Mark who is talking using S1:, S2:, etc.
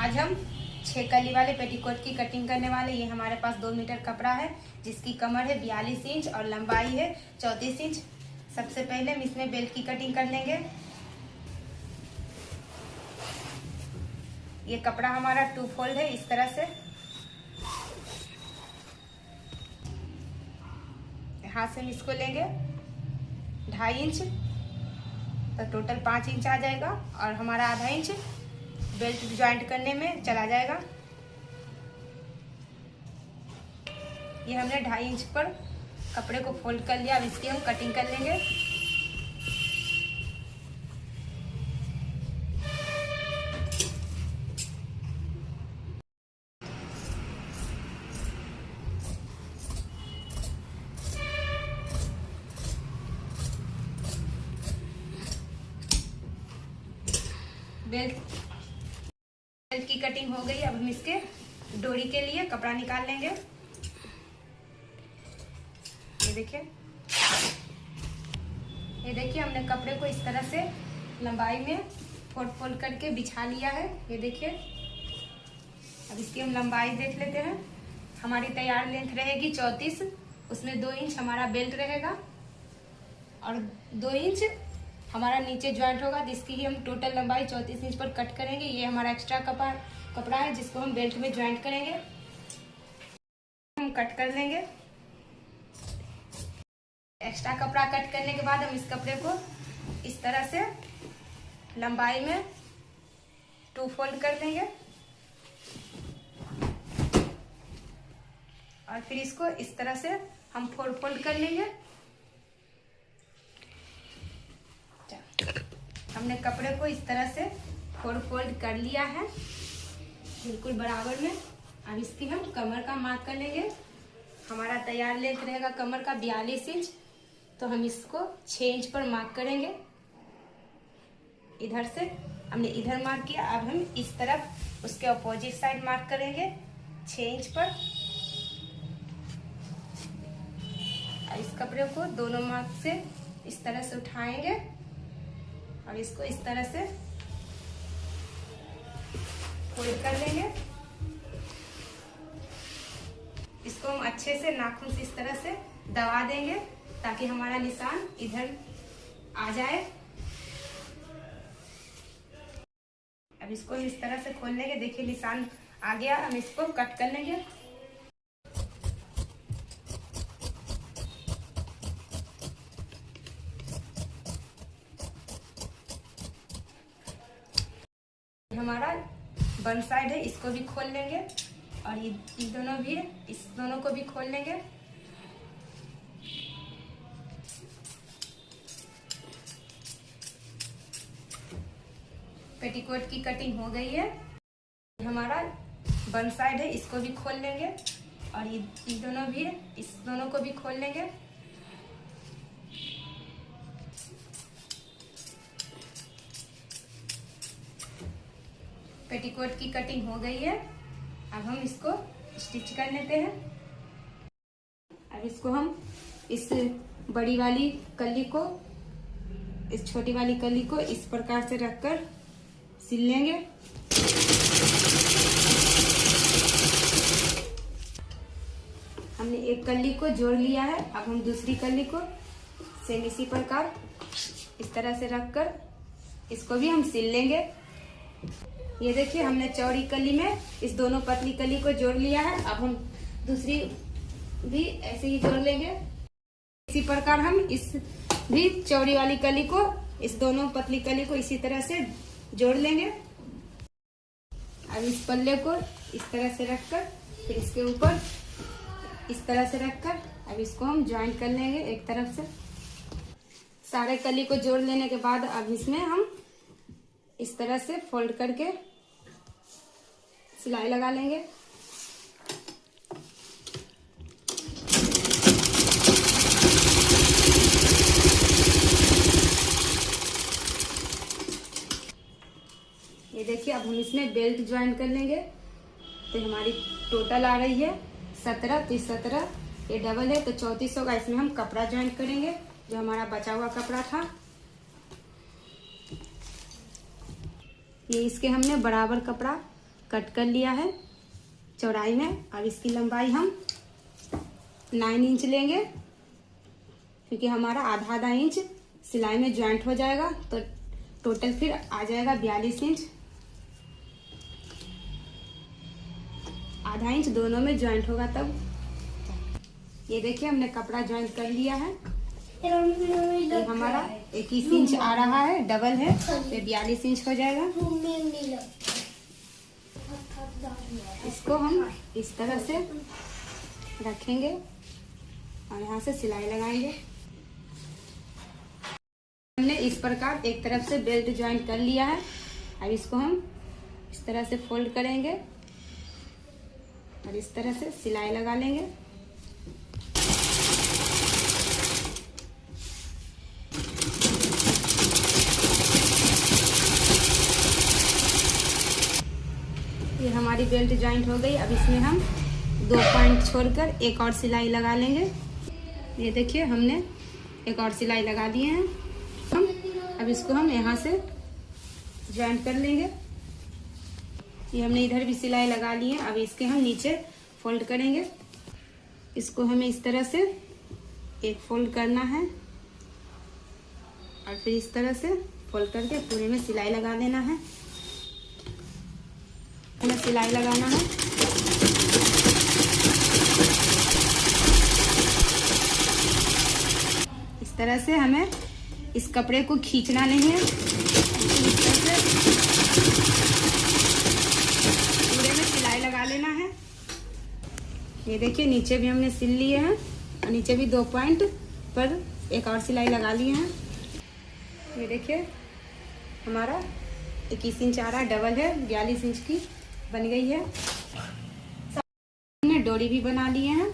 S1: आज हम 6 कली वाले पेटीकोट की कटिंग करने वाले। ये हमारे पास 2 मीटर कपड़ा है जिसकी कमर है 42 इंच और लंबाई है 34 इंच। सबसे पहले हम इसमें बेल्ट की कटिंग कर लेंगे। ये कपड़ा हमारा 2 फोल्ड है। इस तरह से हाथ से हम इसको लेंगे 2.5 इंच, तो टोटल 5 इंच आ जाएगा और हमारा आधा इंच बेल्ट ज्वाइंट करने में चला जाएगा। ये हमने 2.5 इंच पर कपड़े को फोल्ड कर लिया। अब इसकी हम कटिंग कर लेंगे। बेल्ट की कटिंग हो गई। अब हम इसके डोरी के लिए कपड़ा निकाल लेंगे। ये देखिए हमने कपड़े को इस तरह से लंबाई में फोल्ड करके बिछा लिया है। ये देखिए, अब इसकी हम लंबाई देख लेते हैं। हमारी तैयार लेंथ रहेगी 34, उसमें 2 इंच हमारा बेल्ट रहेगा और 2 इंच हमारा नीचे ज्वाइंट होगा, जिसकी ही हम टोटल लंबाई 34 इंच पर कट करेंगे। ये हमारा एक्स्ट्रा कपड़ा है जिसको हम बेल्ट में ज्वाइंट करेंगे। हम कट कर लेंगे। एक्स्ट्रा कपड़ा कट करने के बाद हम इस कपड़े को इस तरह से लंबाई में 2 फोल्ड कर देंगे और फिर इसको इस तरह से हम 4 फोल्ड कर लेंगे। हमने कपड़े को इस तरह से 4 फोल्ड कर लिया है बिल्कुल बराबर में। अब इसकी हम कमर का मार्क कर लेंगे। हमारा तैयार लेंथ रहेगा कमर का 42 इंच, तो हम इसको 6 इंच पर मार्क करेंगे। इधर से हमने इधर मार्क किया, अब हम इस तरफ उसके अपोजिट साइड मार्क करेंगे 6 इंच पर। इस कपड़े को दोनों मार्क से इस तरह से उठाएंगे और इसको इस तरह से फोल्ड कर लेंगे। इसको हम अच्छे से नाखून से इस तरह से दबा देंगे ताकि हमारा निशान इधर आ जाए। अब इसको इस तरह से खोल लेंगे। देखिए निशान आ गया। हम इसको कट कर लेंगे। हमारा वन साइड है, इसको भी खोल लेंगे और ये दोनों भी, इस दोनों को भी खोल लेंगे। पेटीकोट की कटिंग हो गई है। हमारा वन साइड है, इसको भी खोल लेंगे और ये दोनों भी, इस दोनों को भी खोल लेंगे। पेटीकोट की कटिंग हो गई है। अब हम इसको स्टिच कर लेते हैं। अब इसको हम इस बड़ी वाली कली को इस छोटी वाली कली को इस प्रकार से रखकर सिल लेंगे। हमने एक कली को जोड़ लिया है। अब हम दूसरी कली को सेम इसी प्रकार इस तरह से रखकर इसको भी हम सिल लेंगे। ये देखिए, हमने चौड़ी कली में इस दोनों पतली कली को जोड़ लिया है। अब हम दूसरी भी ऐसे ही जोड़ लेंगे। इसी प्रकार हम इस भी चौड़ी वाली कली को इस दोनों पतली कली को इसी तरह से जोड़ लेंगे। अब इस पल्ले को इस तरह से रखकर फिर इसके ऊपर इस तरह से रखकर अब इसको हम ज्वाइंट कर लेंगे एक तरफ से। सारे कली को जोड़ लेने के बाद अब इसमें हम इस तरह से फोल्ड करके सिलाई लगा लेंगे। ये देखिए, अब हम इसमें बेल्ट ज्वाइन कर लेंगे। तो हमारी टोटल आ रही है 17, तो 17 ये डबल है तो 34 होगा। इसमें हम कपड़ा ज्वाइन करेंगे जो हमारा बचा हुआ कपड़ा था। ये इसके हमने बराबर कपड़ा कट कर लिया है चौड़ाई में। अब इसकी लंबाई हम 9 इंच लेंगे, क्योंकि हमारा आधा आधा इंच सिलाई में ज्वाइंट हो जाएगा, तो टोटल फिर आ जाएगा 42 इंच। आधा इंच दोनों में ज्वाइंट होगा तब। ये देखिए हमने कपड़ा ज्वाइंट कर लिया है। ये हमारा 21 इंच आ रहा है, डबल है, तो 42 इंच हो जाएगा। इसको हम इस तरह से रखेंगे और यहाँ से सिलाई लगाएंगे। हमने इस प्रकार एक तरफ से बेल्ट ज्वाइंट कर लिया है। अब इसको हम इस तरह से फोल्ड करेंगे और इस तरह से सिलाई लगा लेंगे। ये हमारी बेल्ट ज्वाइंट हो गई। अब इसमें हम 2 पॉइंट छोड़कर एक और सिलाई लगा लेंगे। ये देखिए हमने एक और सिलाई लगा दिए हैं। अब इसको हम यहाँ से ज्वाइंट कर लेंगे। ये हमने इधर भी सिलाई लगा ली है। अब इसके हम नीचे फोल्ड करेंगे। इसको हमें इस तरह से एक फोल्ड करना है और फिर इस तरह से फोल्ड करके पूरे में सिलाई लगा देना है। हमें सिलाई लगाना है। इस तरह से हमें इस कपड़े को खींचना नहीं है, इस तरह से पूरे में सिलाई लगा लेना है। ये देखिए नीचे भी हमने सिल लिए हैं और नीचे भी 2 पॉइंट पर एक और सिलाई लगा लिए हैं। ये देखिए हमारा 21 इंच आ रहा है, डबल है, 42 इंच की बन गई है। हमने डोरी भी बना लिए हैं।